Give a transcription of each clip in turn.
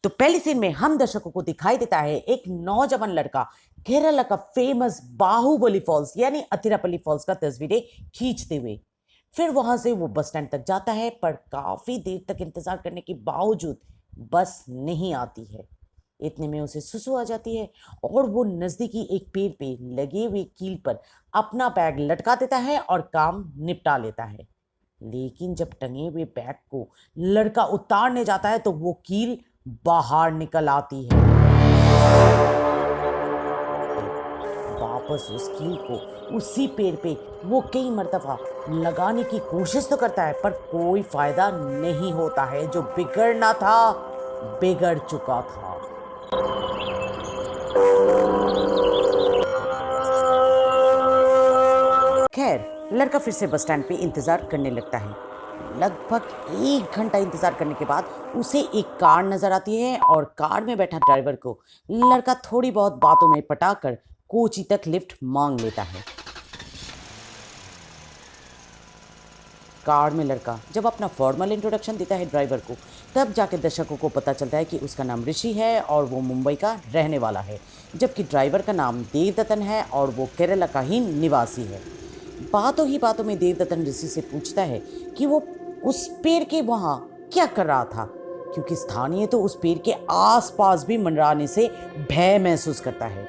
तो पहली सीन में हम दर्शकों को दिखाई देता है एक नौजवान लड़का केरला का फेमस बाहुबली फॉल्स यानी अतिरापल्ली फॉल्स का तस्वीरें खींचते हुए। फिर वहां से वो बस स्टैंड तक जाता है, पर काफी देर तक इंतजार करने के बावजूद बस नहीं आती है। इतने में उसे सुसु आ जाती है और वो नजदीकी एक पेड़ पे लगे हुए कील पर अपना बैग लटका देता है और काम निपटा लेता है। लेकिन जब टंगे हुए बैग को लड़का उतारने जाता है तो वो कील बाहर निकल आती है। वापस उस कील को उसी पेड़ पे वो कई मर्तबा लगाने की कोशिश तो करता है, पर कोई फायदा नहीं होता है। जो बिगड़ना था बिगड़ चुका था। खैर, लड़का फिर से बस स्टैंड पे इंतजार करने लगता है। लगभग 1 घंटा इंतजार करने के बाद उसे एक कार नजर आती है और कार में बैठा ड्राइवर को लड़का थोड़ी बहुत बातों में पटाकर कोची तक लिफ्ट मांग लेता है। कार में लड़का जब अपना फॉर्मल इंट्रोडक्शन देता है ड्राइवर को, तब जाके दर्शकों को पता चलता है कि उसका नाम ऋषि है और वो मुंबई का रहने वाला है, जबकि ड्राइवर का नाम देवदत्तन है और वो केरला का ही निवासी है। बातों ही बातों में देवदत्तन ऋषि से पूछता है कि वो उस पेड़ के वहाँ क्या कर रहा था, क्योंकि स्थानीय तो उस पेड़ के आसपास भी मंडराने से भय महसूस करता है।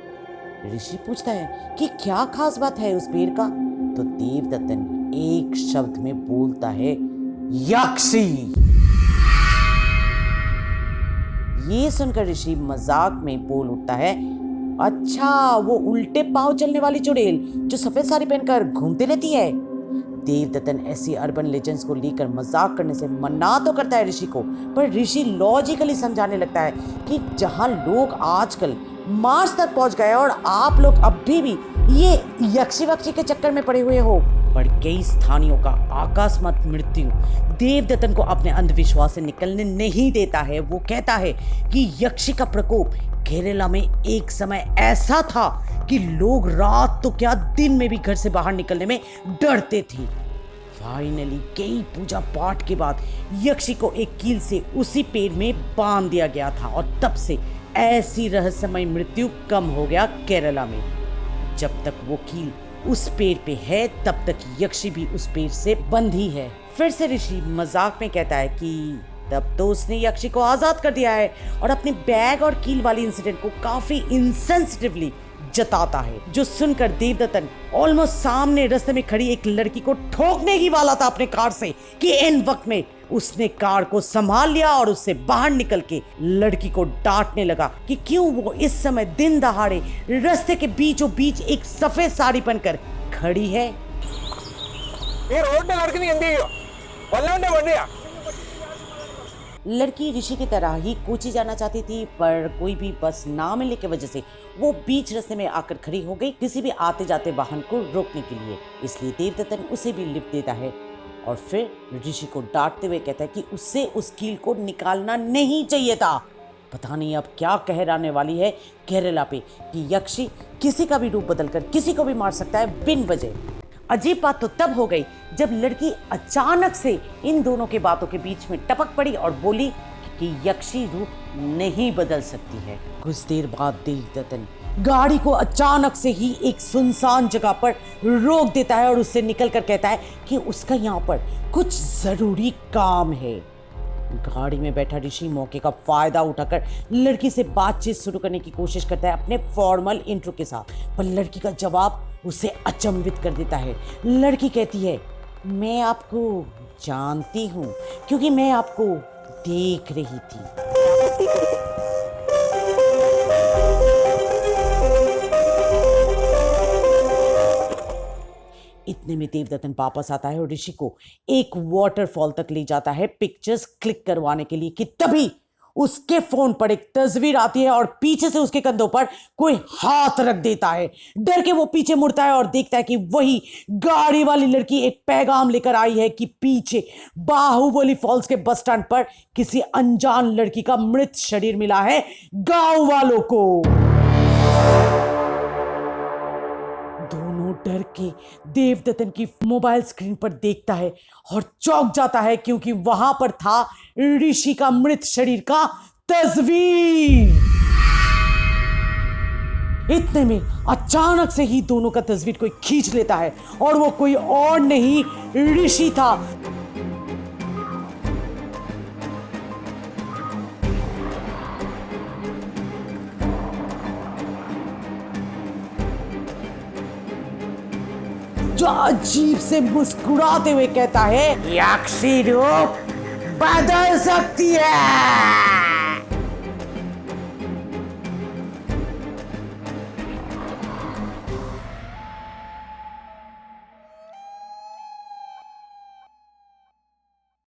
ऋषि पूछता है कि क्या खास बात है उस पेड़ का, तो देवदत्तन एक शब्द में बोलता है, यक्षी। ये सुनकर ऋषि मजाक में बोल उठता है, अच्छा वो उल्टे पांव चलने वाली चुड़ैल जो सफेद साड़ी पहनकर घूमती रहती है। देवदत्तन ऐसी अर्बन लेजेंड्स को लेकर मजाक करने से मना तो करता है ऋषि को, पर ऋषि लॉजिकली समझाने लगता है कि जहां लोग आजकल मार्स तक पहुंच गए और आप लोग अभी भी ये यक्षी वक्षी के चक्कर में पड़े हुए हो। पर कई स्थानियों का अकस्मात मृत्यु देवदत्तन को अपने अंधविश्वास से निकलने नहीं देता है। वो कहता है कि यक्षी का प्रकोप केरला में एक समय ऐसा था कि लोग रात तो क्या दिन में भी घर से बाहर निकलने में डरते थे। फाइनली कई पूजा पाठ के बाद यक्षी को एक कील से उसी पेड़ में बांध दिया गया था और तब से ऐसी रहस्यमय मृत्यु कम हो गया केरला में। जब तक वो कील उस पेड़ पे है तब तक यक्षी भी उस पेड़ से बंधी है। फिर से ऋषि मजाक में कहता है कि तब तो उसने यक्षी को आजाद कर दिया है और अपने बैग और कील वाली इंसिडेंट को काफी इनसेंसिटिवली जताता है, जो सुनकर देवदत्तन ऑलमोस्ट सामने रास्ते में खड़ी एक लड़की को ठोकने ही वाला था अपने कार से कि इन वक्त में उसने कार को संभाल लिया और उससे बाहर निकल के लड़की को डांटने लगा कि क्यों वो इस समय दिन दहाड़े रास्ते के बीचों बीच एक सफेद साड़ी पहनकर खड़ी है। लड़की ऋषि की तरह ही कोची जाना चाहती थी, पर कोई भी बस ना मिलने की वजह से वो बीच रास्ते में आकर खड़ी हो गई किसी भी आते जाते वाहन को रोकने के लिए। इसलिए देवदत्तन उसे भी लिफ्ट देता है और फिर ऋषि को डांटते हुए कहता है कि उससे उस कील को निकालना नहीं चाहिए था। पता नहीं अब क्या कहराने वाली है केरला पे कि यक्षी किसी का भी रूप बदलकर किसी को भी मार सकता है बिन वजह। अजीब बात तो तब हो गई जब लड़की अचानक से इन दोनों के बातों के बीच में टपक पड़ी और बोली कि यक्षी रूप नहीं बदल सकती है। कुछ देर बाद देवदत्तन गाड़ी को अचानक से ही एक सुनसान जगह पर रोक देता है और उससे निकलकर कहता है कि उसका यहाँ पर कुछ जरूरी काम है। गाड़ी में बैठा ऋषि मौके का फायदा उठाकर लड़की से बातचीत शुरू करने की कोशिश करता है अपने फॉर्मल इंट्रो के साथ, पर लड़की का जवाब उसे अचंभित कर देता है। लड़की कहती है, मैं आपको जानती हूँ क्योंकि मैं आपको देख रही थी। इतने में देवदत्तन वापस आता है और ऋषि को एक वाटरफॉल तक ले जाता है पिक्चर्स क्लिक करवाने के लिए कि तभी उसके फोन पर एक तस्वीर आती है और पीछे से उसके कंधों पर कोई हाथ रख देता है। डर के वो पीछे मुड़ता है और देखता है कि वही गाड़ी वाली लड़की एक पैगाम लेकर आई है कि पीछे बाहुबली फॉल्स के बस स्टैंड पर किसी अनजान लड़की का मृत शरीर मिला है गांव वालों को। दोनों डर के देवदत्तन की मोबाइल स्क्रीन पर देखता है और चौंक जाता है क्योंकि वहां पर था ऋषि का मृत शरीर का तस्वीर। इतने में अचानक से ही दोनों का तस्वीर कोई खींच लेता है और वो कोई और नहीं ऋषि था। जो अजीब से मुस्कुराते हुए कहता है, यक्षी रूप बदल सकती है।